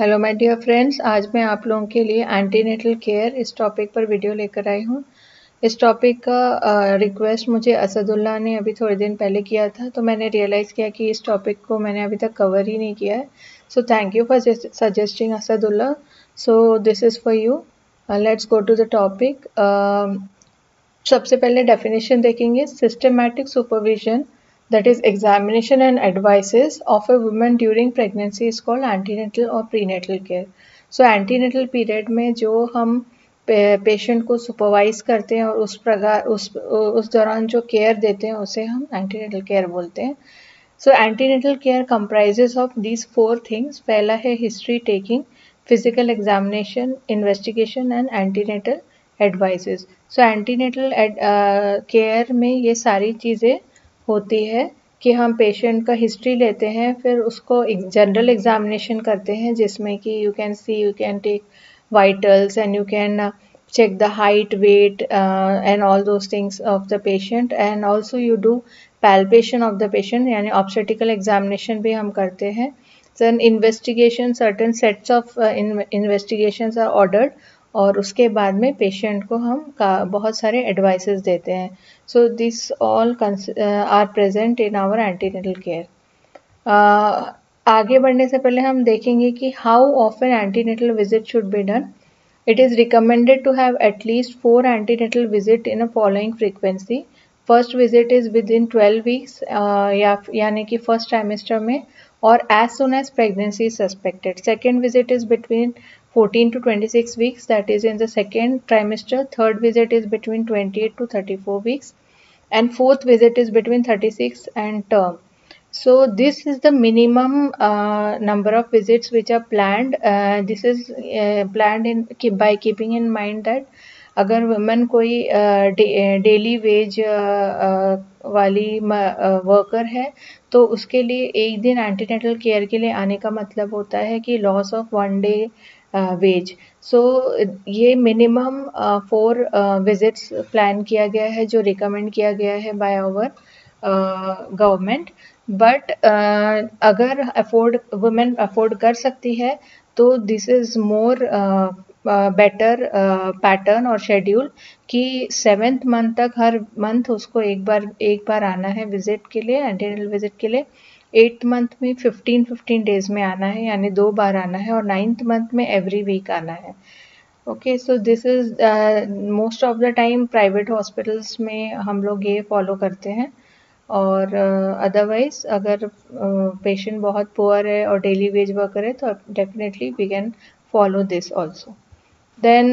Hello my dear friends, आज मैं आप लोगों के लिए एंटीनेटल केयर इस टॉपिक पर वीडियो लेकर आई हूँ। इस टॉपिक का रिक्वेस्ट मुझे असदुल्ला ने अभी थोड़े दिन पहले किया था, तो मैंने रियलाइज़ किया कि इस टॉपिक को मैंने अभी तक कवर ही नहीं किया है। So thank you for suggesting Asadullah. So this is for you. Let's go to the topic. सबसे पहले डेफिनेशन देखेंगे। Systematic supervision, that is examination and advices of a woman during pregnancy is called antenatal or prenatal care. So antenatal period में जो हम patient को supervise करते हैं और उस दौरान जो केयर देते हैं उसे हम एंटीनेटल केयर बोलते हैं। So antenatal care comprises of these 4 things. पहला है history taking, physical examination, investigation and antenatal advices. सो एंटीनेटल केयर में ये सारी चीज़ें होती है कि हम पेशेंट का हिस्ट्री लेते हैं, फिर उसको जनरल एग्जामिनेशन करते हैं जिसमें कि you can take vitals and you can check the height, weight, and all those things of the patient, and also you do palpation of the patient, यानी obstetrical examination भी हम करते हैं। then investigation, certain sets of investigations are ordered, और उसके बाद में patient को हम बहुत सारे एडवाइसेस देते हैं। So this all are present in our antenatal care. आगे बढ़ने से पहले हम देखेंगे कि how often antenatal visit should be done. It is recommended to have at least 4 antenatal visit in a following frequency. First visit is within 12 weeks, यानी कि first trimester में, और as soon as pregnancy is suspected. Second visit is between 14 to 26 weeks, that is in the second trimester. Third visit is between 28 to 34 weeks, and fourth visit is between 36 and term. So this is the minimum number of visits which are planned. This is planned by keeping in mind that अगर women कोई daily veg वाली worker है तो उसके लिए एक दिन antenatal care के लिए आने का मतलब होता है कि लॉस ऑफ 1 डे वेज। सो ये मिनिमम 4 विजिट्स प्लान किया गया है जो रिकमेंड किया गया है बाय आवर गवर्नमेंट। बट अगर वुमेन अफोर्ड कर सकती है तो this is more better pattern और शेड्यूल कि 7th मंथ तक हर मंथ उसको एक बार आना है विजिट के लिए, एंटीनेटल विजिट के लिए। 8th मंथ में 15 डेज में आना है, यानी 2 बार आना है, और 9th मंथ में एवरी वीक आना है। Okay, so this is most of the time private hospitals में हम लोग ये फॉलो करते हैं, और अदरवाइज अगर पेशेंट बहुत पुअर है और डेली वेज वर्कर है तो definitely we can follow this also. Then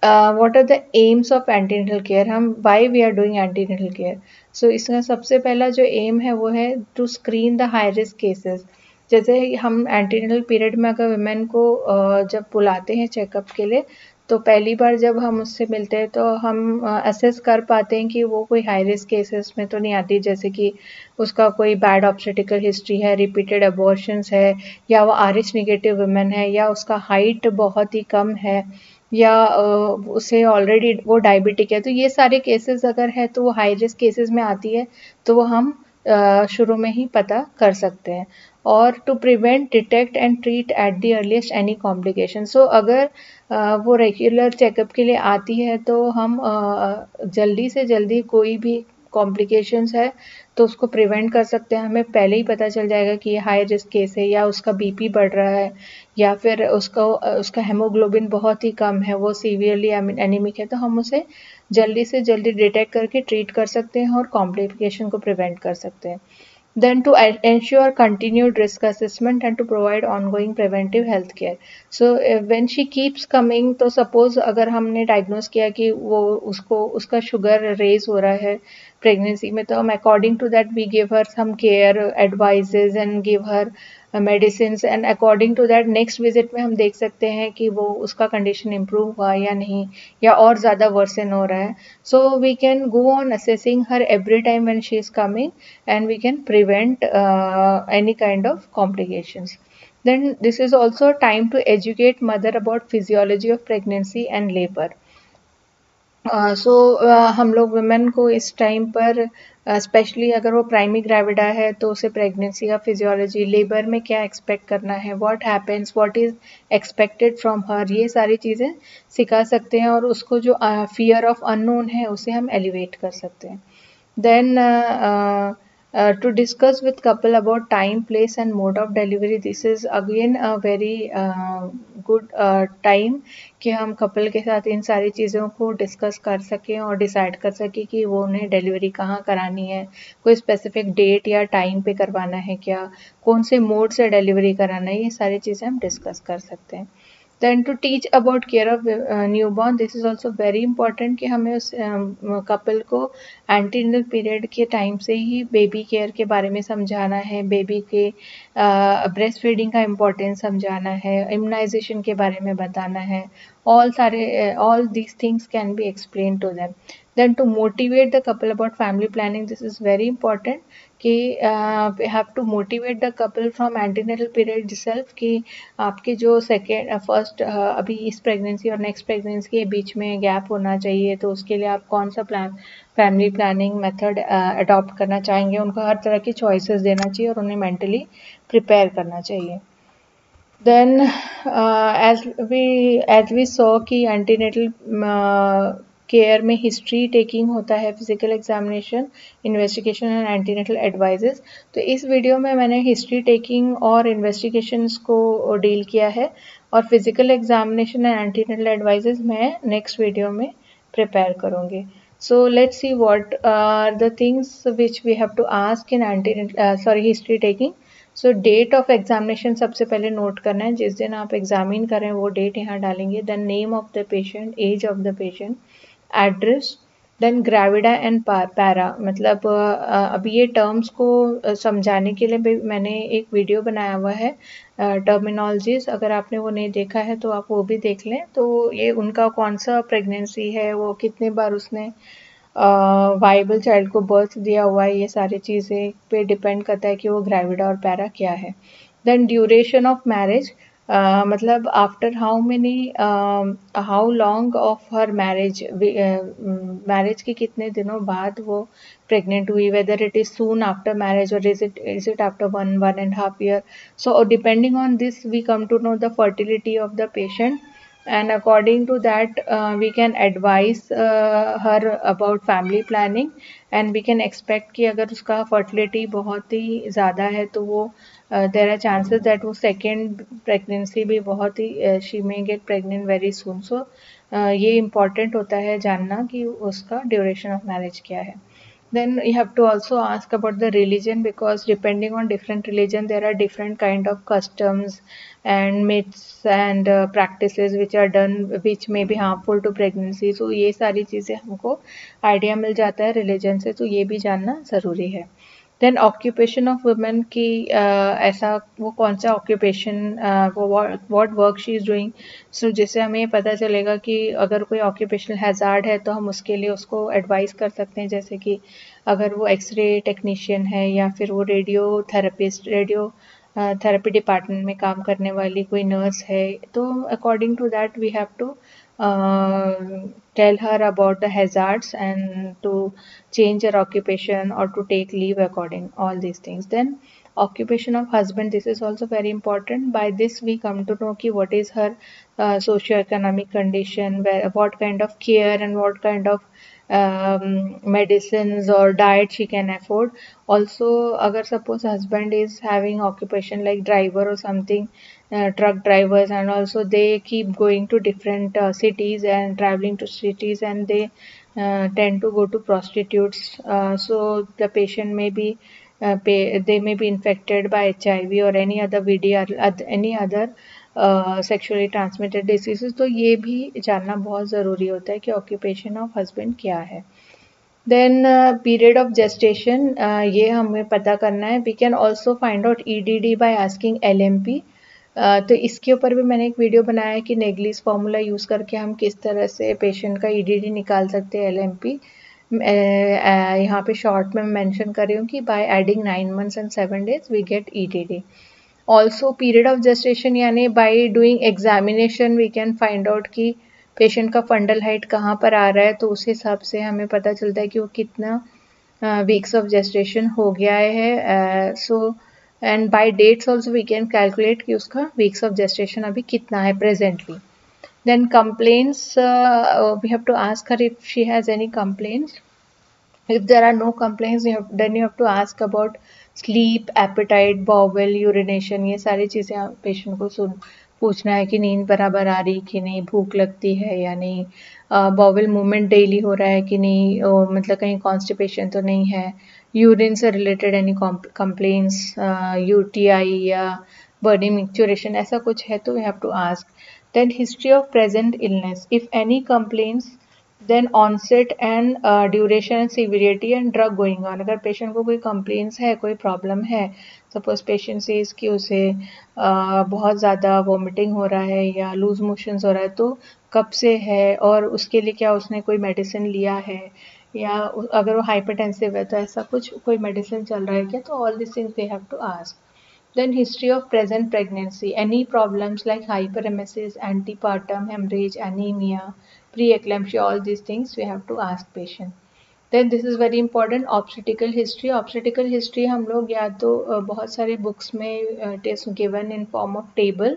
what are the aims of antenatal care, हम why we are doing antenatal care. So इसका सबसे पहला जो एम है वो है to screen the high risk cases. जैसे हम एंटीनेटल पीरियड में अगर वुमेन को जब बुलाते हैं चेकअप के लिए, तो पहली बार जब हम उससे मिलते हैं तो हम असेस कर पाते हैं कि वो कोई हाई रिस्क केसेस में तो नहीं आती, जैसे कि उसका कोई बैड ऑब्स्टेटिकल हिस्ट्री है, रिपीटेड अबॉर्शंस है, या वो RH निगेटिव वुमेन है, या उसका हाइट बहुत ही कम है, या उसे ऑलरेडी वो डायबिटिक है। तो ये सारे केसेस अगर है तो वो हाई रिस्क केसेस में आती है, तो वो हम शुरू में ही पता कर सकते हैं। और to prevent, detect and treat at the earliest any complication. So अगर वो रेगुलर चेकअप के लिए आती है तो हम जल्दी से जल्दी कोई भी कॉम्प्लिकेशंस है तो उसको प्रिवेंट कर सकते हैं। हमें पहले ही पता चल जाएगा कि ये हाई रिस्क केस है, या उसका BP बढ़ रहा है, या फिर उसका हेमोग्लोबिन बहुत ही कम है, वो सीवियरली एनीमिक है, तो हम उसे जल्दी से जल्दी डिटेक्ट करके ट्रीट कर सकते हैं और कॉम्प्लिकेशन को प्रिवेंट कर सकते हैं। Then to ensure continued risk assessment and to provide ongoing preventive health care. So when she keeps coming, तो suppose अगर हमने diagnose किया कि वो उसका sugar raise हो रहा है pregnancy में, तो हम according to that we give her some care advices and give her medicines, and according to that next visit में हम देख सकते हैं कि वो उसका condition improve हुआ या नहीं, या और ज़्यादा worsen हो रहा है। So we can go on assessing her every time when she is coming, and we can prevent any kind of complications. Then this is also time to educate mother about physiology of pregnancy and labor. हम लोग women को इस time पर specially अगर वो primary gravida है तो उसे प्रेगनेंसी का फिजियोलॉजी, लेबर में क्या एक्सपेक्ट करना है, what happens, what is expected from her, ये सारी चीज़ें सिखा सकते हैं और उसको जो फियर ऑफ अननोन है उसे हम एलिवेट कर सकते हैं. Then to discuss with couple about time, place and mode of delivery. This is again a very good time कि हम कपल के साथ इन सारी चीज़ों को डिस्कस कर सकें और डिसाइड कर सकें कि वो उन्हें डिलीवरी कहाँ करानी है, कोई स्पेसिफिक डेट या टाइम पे करवाना है क्या, कौन से मोड से डिलीवरी कराना है, ये सारी चीज़ें हम डिस्कस कर सकते हैं. Then to teach about care of newborn, this is also very important कि हमें उस कपल को एंटीनेटल पीरियड के टाइम से ही बेबी केयर के बारे में समझाना है, बेबी के ब्रेस्ट फीडिंग का इम्पोर्टेंस समझाना है, इम्यूनाइजेशन के बारे में बताना है. All these things can be explained to them. Then to motivate the couple about family planning, this is very important कि we have to motivate the couple from antenatal period itself कि आपके जो second first अभी इस pregnancy और next pregnancy के बीच में gap होना चाहिए, तो उसके लिए आप कौन सा फैमिली प्लानिंग मेथड अडॉप्ट करना चाहेंगे, उनको हर तरह की चॉइसेस देना चाहिए और उन्हें मेंटली प्रिपेयर करना चाहिए. Then as we saw कि एंटीनेटल केयर में हिस्ट्री टेकिंग होता है, physical examination, investigation and antenatal advises. तो इस वीडियो में मैंने हिस्ट्री टेकिंग और इन्वेस्टिगेशंस को डील किया है और physical examination and antenatal advises मैं नेक्स्ट वीडियो में प्रिपेयर करूँगी. So let's see what are the things which we have to ask in history taking. So date of examination सबसे पहले नोट करना है, जिस दिन आप एग्जामिन करें वो डेट यहाँ डालेंगे. Then name of the patient, age of the patient, address. Then gravida and para, मतलब अभी ये टर्म्स को समझाने के लिए मैंने एक वीडियो बनाया हुआ है टर्मिनोलॉजीज. अगर आपने वो नहीं देखा है तो आप वो भी देख लें. तो ये उनका कौन सा प्रेगनेंसी है, वो कितने बार उसने वाइबल चाइल्ड को बर्थ दिया हुआ है, ये सारी चीज़ें पे डिपेंड करता है कि वो ग्रेविडा और पैरा क्या है. देन ड्यूरेशन ऑफ मैरिज, मतलब after how long of her marriage, marriage के कितने दिनों बाद वो प्रेग्नेंट हुई, whether it is soon after marriage और is it after 1.5 year. So depending on this we come to know the fertility of the patient, and according to that we can advise her about family planning, and we can expect कि अगर उसका fertility बहुत ही ज़्यादा है तो वो there are chances that वो second pregnancy भी बहुत ही she may get pregnant very soon. So ये important होता है जानना कि उसका duration of marriage क्या है. Then you have to also ask about the religion, because depending on different religion there are different kind of customs and myths and practices which are done which may be harmful to pregnancy. So ये सारी चीज़ें हमको idea मिल जाता है religion से, तो ये भी जानना ज़रूरी है. देन ऑक्यूपेशन ऑफ वुमेन की ऐसा वो कौन सा ऑक्यूपेशन, वो what work she is doing. So जिससे हमें पता चलेगा कि अगर कोई ऑक्यूपेशनल हैज़ार्ड है तो हम उसके लिए उसको एडवाइस कर सकते हैं, जैसे कि अगर वो एक्सरे टेक्नीशियन है या फिर वो रेडियो थेरेपी डिपार्टमेंट में काम करने वाली कोई नर्स है, तो according to that we have to tell her about the hazards and to change her occupation or to take leave according all these things. Then occupation of husband, this is also very important. By this we come to know ki what is her socio-economic condition, what kind of care and what kind of medicines or diet she can afford. Also agar suppose husband is having occupation like driver or something, truck drivers, and also they keep going to different cities and traveling to cities, and they tend to go to prostitutes. So the patient may be they may be infected by HIV or any other any other sexually transmitted diseases. तो ये भी जानना बहुत ज़रूरी होता है कि occupation of husband क्या है. देन पीरियड ऑफ जेस्टेशन, ये हमें पता करना है. We can also find out EDD by asking LMP. तो इसके ऊपर भी मैंने एक वीडियो बनाया है कि नेग्लिस फार्मूला यूज़ करके हम किस तरह से पेशेंट का EDD निकाल सकते हैं, LMP. यहाँ पे शॉर्ट में मेंशन कर रही हूँ कि by adding 9 months and 7 days we get EDD. Also period of gestation यानी by doing examination we can find out कि पेशेंट का फंडल हाइट कहाँ पर आ रहा है, तो उस हिसाब से हमें पता चलता है कि वो कितना वीक्स ऑफ जेस्टेशन हो गया है. So and by dates also we can calculate कि उसका वीक्स ऑफ जेस्टेशन अभी कितना है presently. Then complaints, we have to ask her if she has any complaints. If there are no complaints, then you have to ask about sleep, appetite, bowel, urination. ये सारी चीज़ें patient को पूछना है कि नींद बराबर आ रही कि नहीं, भूख लगती है या नहीं, बॉवल मूवमेंट डेली हो रहा है कि नहीं, मतलब कहीं कॉन्स्टिपेशन तो नहीं है, यूरिन से रिलेटेड एनी कंप्लेंट्स, यूटीआई या बर्निंग मिक्चुरेशन, ऐसा कुछ है तो we have to ask. Then history of present illness. If any complaints, then onset and duration and severity and drug going on. अगर पेशेंट को कोई complaints है, कोई प्रॉब्लम है, सपोज पेशेंट सेज कि उसे बहुत ज़्यादा वॉमिटिंग हो रहा है या लूज मोशंस हो रहा है, तो कब से है और उसके लिए क्या उसने कोई मेडिसिन लिया है, या अगर वो हाइपरटेंसिव है तो ऐसा कुछ कोई मेडिसिन चल रहा है क्या, तो all this things they have to ask. Then history of present pregnancy. Any problems like hyperemesis, antepartum hemorrhage, anemia, preeclampsia, all these things we have to ask patient. Then this is very important, obstetrical history. Obstetrical history हम लोग या तो बहुत सारे books में it is given in form of table.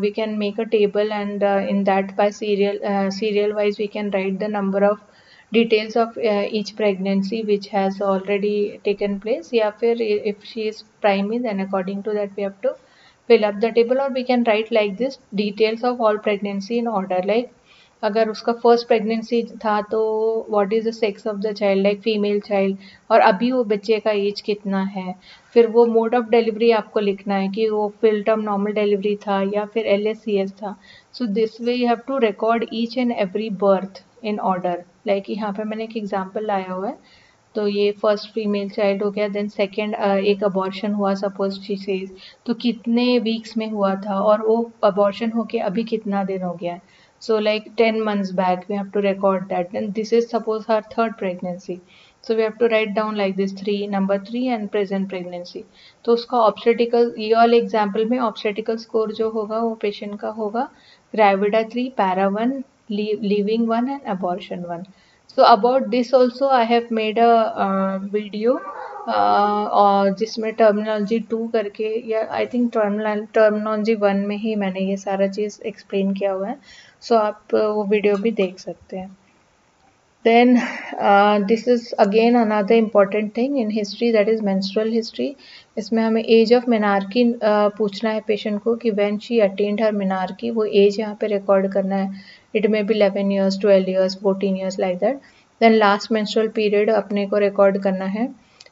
We can make a table and in that by serial wise we can write the number of details of each pregnancy which has already taken place, या फिर if she is primary then according to that we have to fill up the table, or we can write like this, details of all pregnancy in order. Like अगर उसका first pregnancy था तो what is the sex of the child, like female child, और अभी वो बच्चे का as कितना है, फिर वो मोड ऑफ डिलीवरी आपको लिखना है कि वो फिल टर्म नॉर्मल डिलीवरी था या फिर LSCS था. So this way you have to record each and every birth in order. Like यहाँ पे मैंने एक एग्जांपल लाया हुआ है, तो ये फर्स्ट फीमेल चाइल्ड हो गया, देन सेकेंड एक अबॉर्शन हुआ सपोज शी सेज, तो कितने वीक्स में हुआ था और वो अबॉर्शन होके अभी कितना दिन हो गया है. So like 10 months back we have to record that. Then this is suppose her third pregnancy. So we have to write down like this, number 3 and present pregnancy. तो उसका obstetrical, ये वाले example में obstetrical score जो होगा वो patient का होगा gravida 3, para 1, leaving 1 and abortion 1. So about this also I have made a video और जिसमें टर्मिनोलॉजी 2 करके, या आई थिंक टर्मिनोलॉजी 1 में ही मैंने ये सारा चीज़ एक्सप्लेन किया हुआ है. सो आप वो वीडियो भी देख सकते हैं. Then this is again another important thing in history, that is menstrual history. इसमें हमें एज ऑफ मेनार्की पूछना है पेशेंट को कि when she attend her menarche, वो एज यहाँ पे रिकॉर्ड करना है. It may be 11 years, 12 years, 14 years like that. Then last menstrual period अपने को रिकॉर्ड करना है.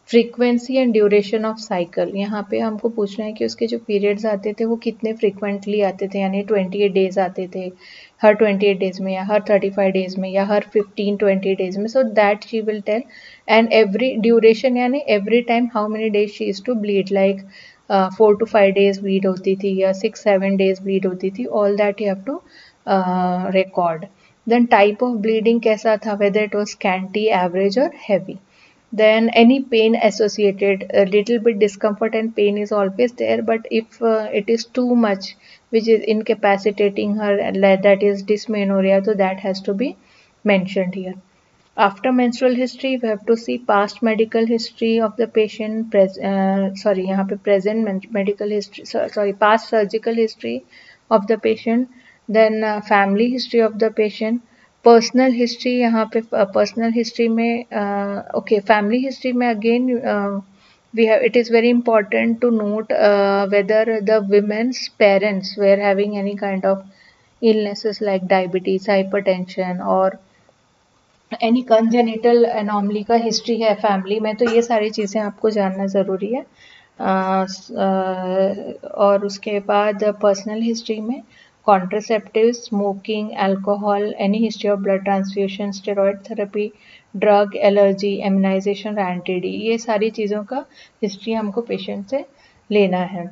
Frequency and duration of cycle, यहाँ पे हमको पूछना है कि उसके जो पीरियड्स आते थे वो कितने फ्रीक्वेंटली आते थे, यानी 28 days आते थे हर 28 days में, या हर 35 days में, या हर 15-20 days में. So that she will tell. And every duration यानी every time how many days she is to bleed, like 4 to 5 days bleed होती थी या 6-7 days ब्लीड होती थी. All that you have to record. Then type of bleeding कैसा था, whether it was scanty, average और heavy. Then any pain associated, a little bit discomfort and pain is always there, but if it is too much which is incapacitating her, that is dysmenorrhea, so that has to be mentioned here. After menstrual history we have to see past medical history of the patient, यहाँ पे present medical history, past surgical history of the patient. Then family history of the patient. Personal history, यहाँ पे personal history में okay family history में again we have, it is very important to note whether the women's parents were having any kind of illnesses like diabetes, hypertension और any congenital anomaly का history है family में, तो ये सारी चीज़ें आपको जानना ज़रूरी है. और उसके बाद पर्सनल हिस्ट्री में contraceptives, smoking, alcohol, any history of blood transfusion, steroid therapy, drug, allergy, immunization, anti-D, ये सारी चीज़ों का हिस्ट्री हमको पेशेंट से लेना है.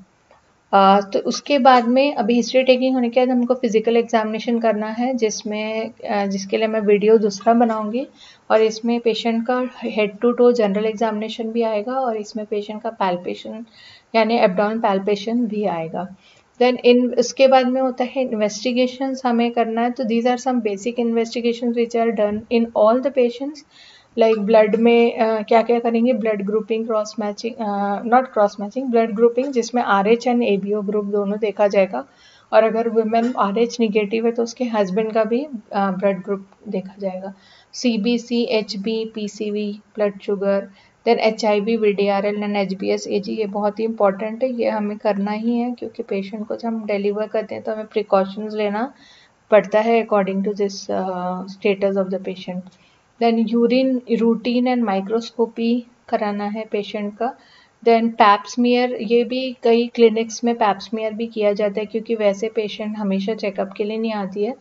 तो उसके बाद में अभी हिस्ट्री टेकिंग होने के बाद हमको फिजिकल एग्जामिनेशन करना है, जिसके लिए मैं वीडियो दूसरा बनाऊंगी, और इसमें पेशेंट का head to toe general examination भी आएगा और इसमें पेशेंट का पैल्पेशन यानी एब्डोमेन पैल्पेशन भी आएगा. देन इन उसके बाद में होता है इन्वेस्टिगेशंस हमें करना है, तो these are some basic investigations which are done in all the patients. Like blood में क्या क्या करेंगे, blood grouping, cross matching, not cross matching, blood grouping जिसमें RH एंड ABO ग्रुप दोनों देखा जाएगा, और अगर वुमेन RH निगेटिव है तो उसके हस्बैंड का भी ब्लड ग्रुप देखा जाएगा। CBC, HB, PCV, blood sugar, then HIV, VDRL and HBS AG, ये बहुत ही इंपॉर्टेंट है, ये हमें करना ही है क्योंकि पेशेंट को जब हम डिलीवर करते हैं तो हमें प्रिकॉशंस लेना पड़ता है according to this status of the patient. Then urine routine and microscopy कराना है पेशेंट का। देन पैप्समियर, ये भी कई क्लिनिक्स में पैप्समियर भी किया जाता है क्योंकि वैसे पेशेंट हमेशा चेकअप के लिए नहीं आती है,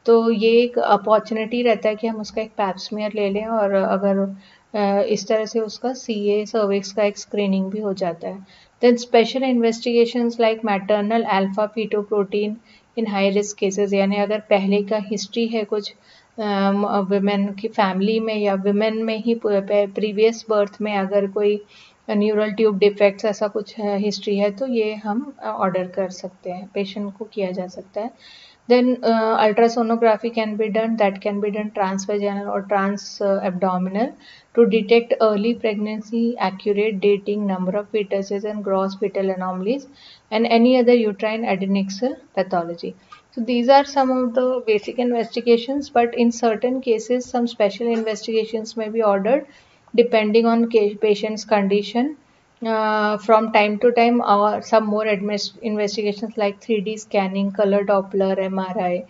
तो ये एक अपॉर्चुनिटी रहता है कि हम उसका एक पैप्समियर ले लें, और अगर इस तरह से उसका CA सर्विक्स का एक स्क्रीनिंग भी हो जाता है। Then special investigations like maternal alpha fetoprotein in high risk cases, यानी अगर पहले का हिस्ट्री है कुछ वुमेन की फैमिली में या वुमेन में ही प्रीवियस बर्थ में अगर कोई न्यूरल ट्यूब डिफेक्ट्स ऐसा कुछ हिस्ट्री है तो ये हम ऑर्डर कर सकते हैं, पेशेंट को किया जा सकता है। Then ultrasonography can be done, that can be done transvaginal or trans-abdominal to detect early pregnancy, accurate dating, number of fetuses and gross fetal anomalies, and any other uterine adnexal pathology. So these are some of the basic investigations, but in certain cases some special investigations may be ordered depending on patient's condition. From time to time, some more investigations like 3D scanning, color Doppler, MRI,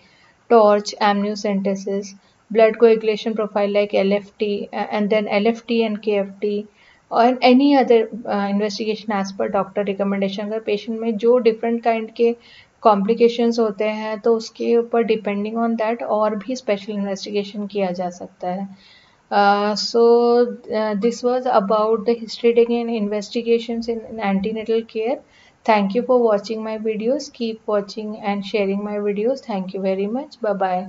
torch, amniocentesis, blood coagulation profile like LFT, and then LFT and KFT, or any other investigation as per doctor recommendation. अगर patient में जो different kind के complications होते हैं तो उसके ऊपर depending on that और भी स्पेशल इन्वेस्टिगेशन किया जा सकता है। This was about the history taking and investigations in antenatal care. Thank you for watching my videos. Keep watching and sharing my videos. Thank you very much. Bye bye.